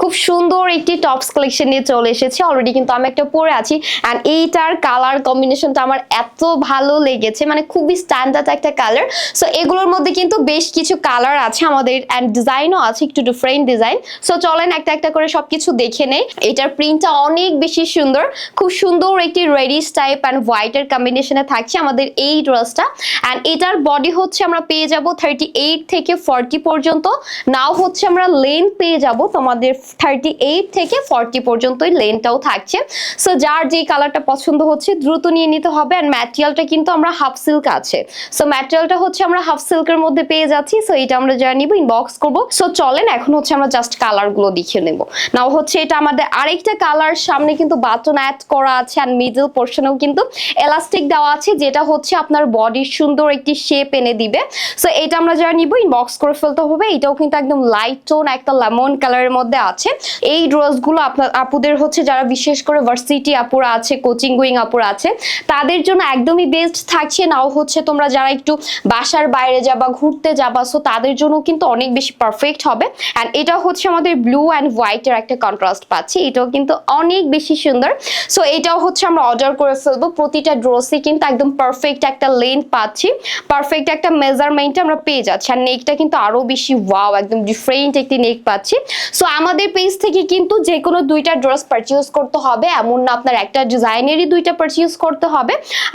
খুব সুন্দর একটি টপস কালেকশন নিয়ে চলে এসেছি। অলরেডি কিন্তু আমি একটা পরে আছি এন্ড এইটার কালার কম্বিনেশনটা আমার এত ভালো লেগেছে, মানে খুবই স্ট্যান্ডার্ড একটা কালার। সো এগুলোর মধ্যে কিন্তু বেশ কিছু কালার আছে আমাদের এন্ড ডিজাইনও আছে, একটু ডিফারেন্ট ডিজাইন। সো চলেন একটা একটা করে সবকিছু দেখে নেই। এটার প্রিন্টটা অনেক বেশি সুন্দর, খুব সুন্দর একটি রেডিশ টাইপ এন্ড হোয়াইটের কম্বিনেশনে থাকছে আমাদের এই ড্রেসটা। এন্ড এটার বডি হচ্ছে আমরা পেয়ে যাব 38 থেকে 40 পর্যন্ত। নাও হচ্ছে আমরা লেন্থ পেয়ে যাব তোমাদের 38 থেকে 40 পর্যন্তই লেন্থটাও থাকছে। সো যার যে কালারটা পছন্দ হচ্ছে দ্রুত নিয়ে নিতে হবে। এন্ড ম্যাটেরিয়ালটা কিন্তু আমরা হাফ সিল্ক আছে। সো ম্যাটেরিয়ালটা হচ্ছে আমরা হাফ সিল্কের মধ্যে পেয়ে যাচ্ছি। সো এটা আমরা যারা নিব ইনবক্স করব। সো চলেন এখন হচ্ছে আমরা জাস্ট কালারগুলো দেখিয়ে নেব। নাও হচ্ছে এটা আমাদের আরেকটা কালার, সামনে কিন্তু বাটন অ্যাড করা আছে এন্ড মিডল পোরশনেও কিন্তু এলাস্টিক দেওয়া আছে, যেটা হচ্ছে আপনার বডির সুন্দর একটি শেপ এনে দিবে। সো এটা আমরা যারা নিব ইনবক্স করে ফেলতে হবে। এটাও কিন্তু একদম লাইট টোন একটা লেমন কালারের মধ্যে আছে। এই ড্রেসগুলো আপনার আপুদের হচ্ছে যারা বিশেষ করে ভার্সিটি আপুরা আছে, কোচিং গোয়িং আপুরা আছে, তাদের জন্য একদমই বেস্ট থাকছে। নাও হচ্ছে তোমরা যারা একটু বাসার বাইরে যাবা, ঘুরতে যাবা, সো তাদের জন্য কিন্তু অনেক বেশি পারফেক্ট হবে। এন্ড এটা হচ্ছে আমাদের ব্লু এন্ড হোয়াইটের একটা কন্ট্রাস্ট পাচ্ছি, এটাও কিন্তু অনেক বেশি সুন্দর। সো এটাও হচ্ছে আমরা অর্ডার করে ফেলবো। প্রতিটা ড্রেসে কিন্তু একদম পারফেক্ট একটা লেন্থ পাচ্ছি, পারফেক্ট একটা মেজারমেন্ট আমরা পেয়ে যাচ্ছি। আর নেকটা কিন্তু আরো বেশি ওয়াও, একদম ডিফারেন্ট একটি নেক পাচ্ছি। সো আমাদের পেজ থেকে কিন্তু যে কোনো দুইটা ড্রেস পারচেজ করতে হবে এমন না, আপনার একটা ডিজাইনেরই দুইটা পারচেজ করতে হবে।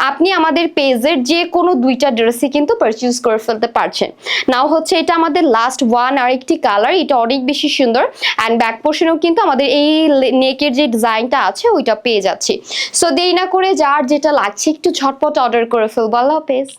আপনি আমাদের পেজের যে কোনো দুইটা ড্রেসই কিন্তু পারচেজ করে ফেলতে পারছেন। নাও হচ্ছে এটা আমাদের লাস্ট ওয়ান আর একটি কালার, এটা অনেক বেশি সুন্দর। অ্যান্ড ব্যাক পোর্শনেও কিন্তু আমাদের এই নেকের যে ডিজাইনটা আছে ওইটা পেয়ে যাচ্ছি। সো দেরি না করে যার যেটা লাগছে একটু ঝটপট অর্ডার করে ফেলবো। আল্লাহ হাফেজ।